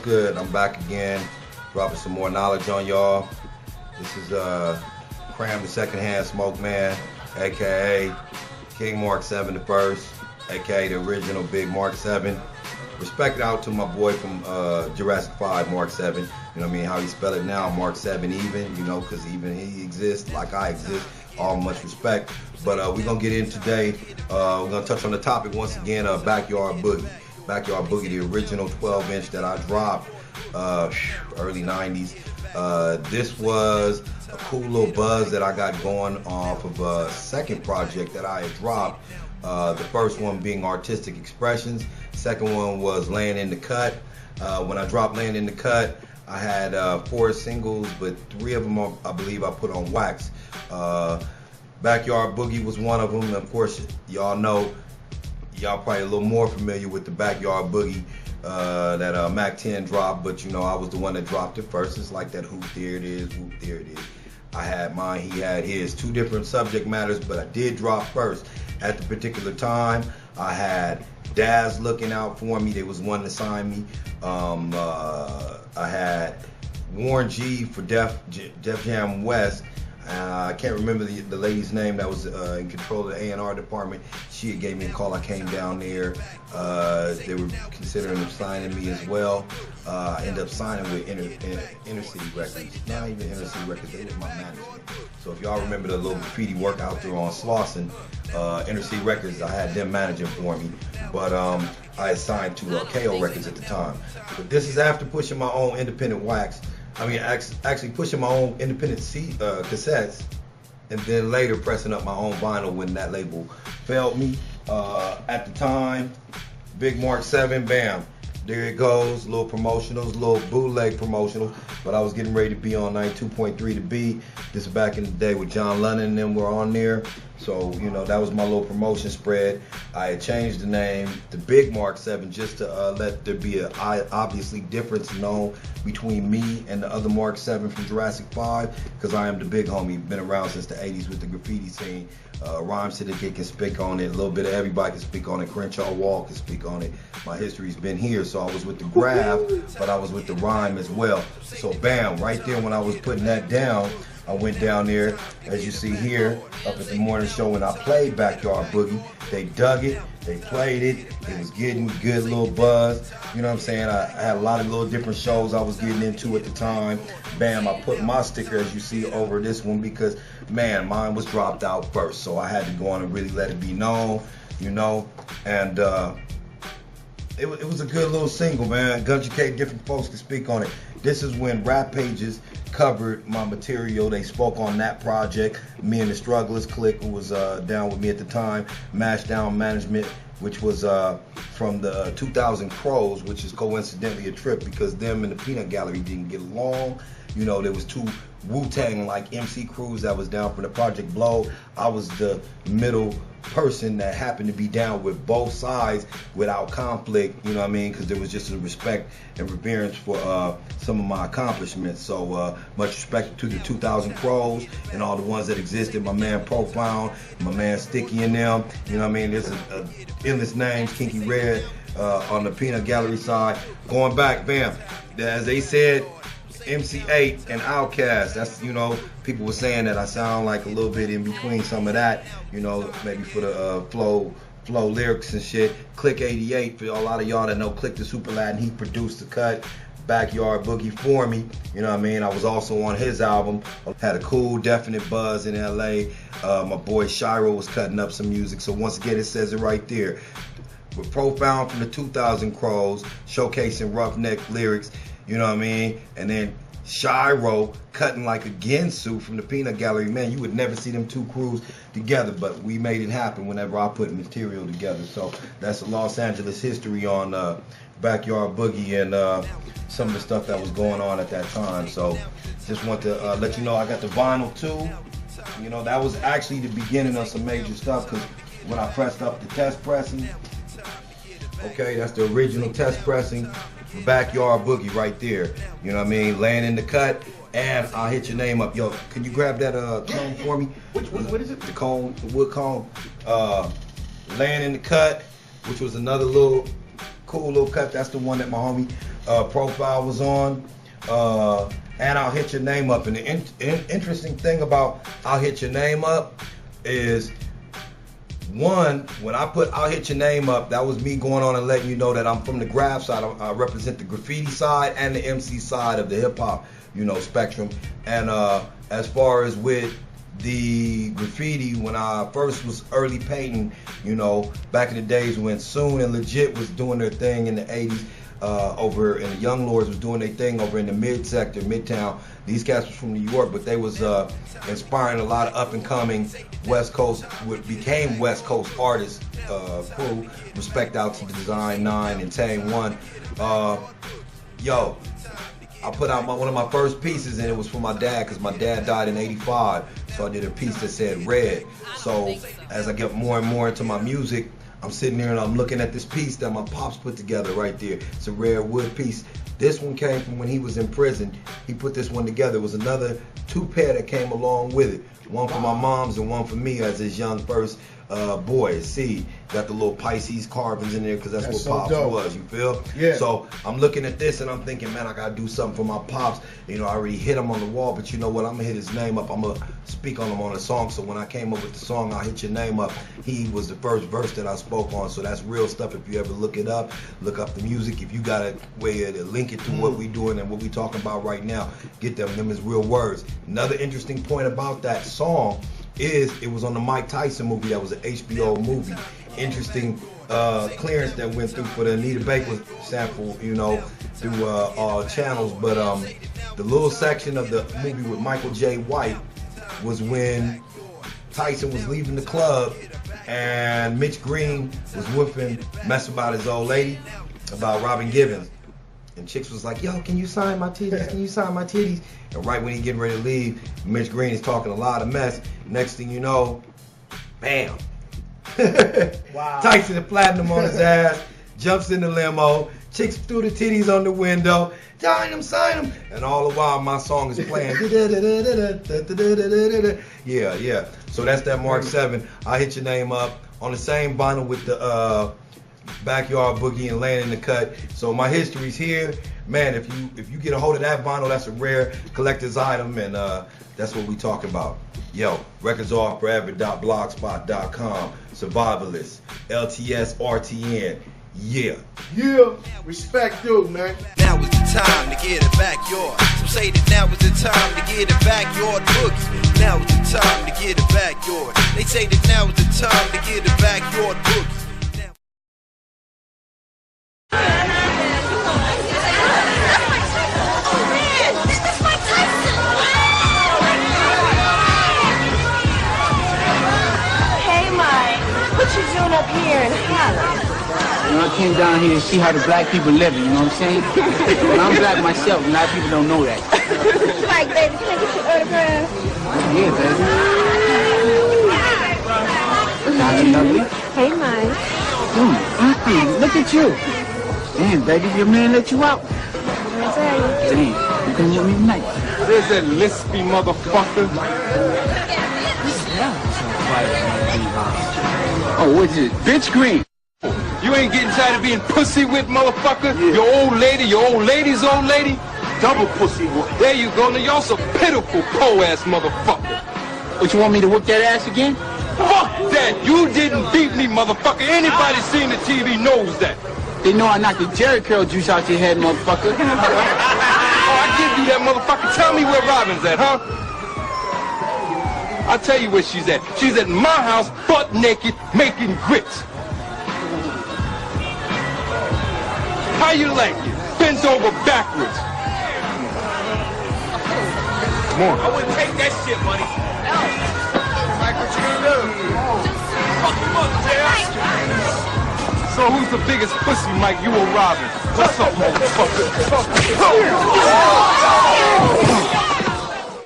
good? I'm back again, dropping some more knowledge on y'all. This is Kram the Secondhand Smoke Man, aka King MARK7 the First, aka the original Big MARK7. Respect out to my boy from Jurassic 5, MARK7. You know what I mean? How he spell it now, MARK7 even. You know, because even he exists like I exist. All much respect. But we're gonna get in today. We're gonna touch on the topic once again. Backyard Boogie. Backyard Boogie, the original 12-inch that I dropped early 90s. This was a cool little buzz that I got going off of a second project that I had dropped. The first one being Artistic Expressions. Second one was Laying in the Cut. When I dropped Laying in the Cut, I had 4 singles, but 3 of them I believe I put on wax. Backyard Boogie was one of them. And of course, y'all know, y'all probably a little more familiar with the Backyard Boogie that MARK7 dropped, but you know, I was the one that dropped it first. It's like that whoop, there it is, whoop, there it is. I had mine, he had his. 2 different subject matters, but I did drop first. At the particular time, I had Daz looking out for me. They was one to sign me. I had Warren G for Def Jam West. I can't remember the lady's name that was in control of the A&R department. She had gave me a call. I came down there. They were considering signing me as well. I ended up signing with Inner City Records. Not even Inner City Records, they was my management. So if y'all remember the little graffiti work out there on Slauson, Inner City Records, I had them managing for me. But I had signed to KO Records at the time. But this is after pushing my own independent wax. I mean, actually pushing my own independent cassettes, and then later pressing up my own vinyl when that label failed me. At the time, Big MARK7, bam, there it goes, little promotionals, little bootleg promotionals, but I was getting ready to be on 92.3 The Beat. This is back in the day with John Lennon and them were on there. So, you know, that was my little promotion spread. I had changed the name to Big MARK7 just to let there be a obviously difference known between me and the other MARK7 from Jurassic 5, because I am the big homie, been around since the 80s with the graffiti scene. Rhyme Syndicate can speak on it, a little bit of everybody can speak on it, Crenshaw Wall can speak on it. My history's been here, so I was with the graph, but I was with the rhyme as well. So bam, right there when I was putting that down, I went down there, as you see here, up at the morning show when I played Backyard Boogie. They dug it, they played it, it was getting good little buzz. You know what I'm saying? I had a lot of little different shows I was getting into at the time. Bam, I put my sticker, as you see, over this one because, man, mine was dropped out first. So I had to go on and really let it be known, you know. And it was a good little single, man. Gunja K, different folks can speak on it. This is when rap pages covered my material. They spoke on that project. Me and the Strugglers Clique, who was down with me at the time. Mash Down Management, which was from the 2000 Crows, which is coincidentally a trip because them and the Peanut Gallery didn't get along. You know, there was 2 Wu-Tang like MC crews that was down for the Project Blow. I was the middle person that happened to be down with both sides without conflict, you know what I mean, because there was just a respect and reverence for some of my accomplishments. So much respect to the 2000 Crows and all the ones that existed, my man Profound, my man Sticky and them, you know what I mean. There's endless names, Kinky Red on the Peanut Gallery side. Going back, bam, as they said, MC8 and Outkast. That's, you know, people were saying that I sound like a little bit in between some of that, you know, maybe for the flow lyrics and shit. Click 88, for a lot of y'all that know Click the Super Latin, he produced the cut, Backyard Boogie for me, you know what I mean. I was also on his album, had a cool definite buzz in LA. My boy Shiro was cutting up some music, so once again it says it right there. With Profound from the 2000 Crows, showcasing roughneck lyrics, you know what I mean? And then Shiro cutting like a Gensu from the Peanut Gallery. Man, you would never see them 2 crews together, but we made it happen whenever I put material together. So that's Los Angeles history on Backyard Boogie and some of the stuff that was going on at that time. So just want to let you know I got the vinyl too. You know, that was actually the beginning of some major stuff, because when I pressed up the test pressing, okay, that's the original test pressing. Backyard Boogie right there, you know what I mean, Laying in the Cut, and I'll hit your name up. Yo, can you grab that cone for me? What is it? The cone, the wood cone. Laying in the Cut, which was another little cool little cut. That's the one that my homie profile was on. And I'll Hit Your Name Up. And the interesting thing about I'll Hit Your Name Up is, one, when I put I'll Hit Your Name Up, that was me going on and letting you know that I'm from the graph side. I represent the graffiti side and the MC side of the hip hop, spectrum. And as far as with the graffiti, when I first was early painting, back in the days when Soon and Legit was doing their thing in the 80s, over in the Young Lords was doing their thing over in the mid sector, Midtown. These cats was from New York, but they was inspiring a lot of up and coming West Coast, what became West Coast artists. Crew, respect out to Design 9 and Tame 1. I put out one of my first pieces, and it was for my dad, because my dad died in '85. So I did a piece that said Red. So as I get more and more into my music, I'm sitting there and I'm looking at this piece that my pops put together right there. It's a rare wood piece. This one came from when he was in prison. He put this one together. It was another 2 pair that came along with it. One for my mom's and one for me as his young first boy. See, got the little Pisces carvings in there because that's what so Pops dope. was, you feel? Yeah. So I'm looking at this and I'm thinking, man, I gotta do something for my Pops. I already hit him on the wall, but you know what? I'm gonna hit his name up. I'm gonna speak on him on a song. So when I came up with the song, I'll Hit Your Name Up, he was the first verse that I spoke on. So that's real stuff. If you ever look it up, look up the music. If you got a way to link it to what we doing and what we talking about right now, get them is real words. Another interesting point about that song is it was on the Mike Tyson movie. That was an HBO movie. Interesting clearance that went through for the Anita Baker sample, through all channels. But the little section of the movie with Michael J. White was when Tyson was leaving the club and Mitch Green was woofing, messing about his old lady, about Robin Givens. And Chicks was like, yo, can you sign my titties? Can you sign my titties? And right when he getting ready to leave, Mitch Green is talking a lot of mess. Next thing you know, bam. Wow. Tyson and platinum on his ass, jumps in the limo, Chicks threw the titties on the window, sign him. And all the while my song is playing. Yeah. So that's that MARK7. I'll Hit Your Name Up on the same vinyl with the Backyard Boogie and Laying in the Cut. So my history's here. Man, if you get a hold of that vinyl, that's a rare collector's item, and that's what we talking about. Yo, recordsoffforever.blogspot.com, Survivalist, LTS, RTN. Yeah. Respect, dude, man. Now is the time to get a backyard. Some say that now is the time to get a backyard boogie. Now is the time to get a backyard. They say that now is the time to get a backyard boogie. Up here in Harlem. I came down here to see how the black people living, you know what I'm saying? Well, I'm black myself, a lot of people don't know that. Like, baby, can I get your autograph? Yeah, baby. Sounding lovely. Hey, Mike. Look at you. Damn, baby, your man let you out. I tell you. Damn, you come with me tonight. There's that lispy motherfucker. Oh, what's it? Bitch Green. You ain't getting tired of being pussy whipped, motherfucker? Yeah. Your old lady's old lady? Double pussy whip. There you go. Now y'all some pitiful, po-ass motherfucker. What, you want me to whoop that ass again? Fuck that! You didn't beat me, motherfucker. Anybody seen the TV knows that. They know I knocked the Jerry curl juice out your head, motherfucker. Oh, I give you that, motherfucker. Tell me where Robin's at, huh? I'll tell you where she's at. She's at my house, butt naked, making grits. How you like it? Bent over backwards. Come on. I wouldn't take that shit, buddy. No. Mike, what you gonna do? Fuck him up, Jazz. So who's the biggest pussy, Mike? You or Robin? What's up, motherfucker?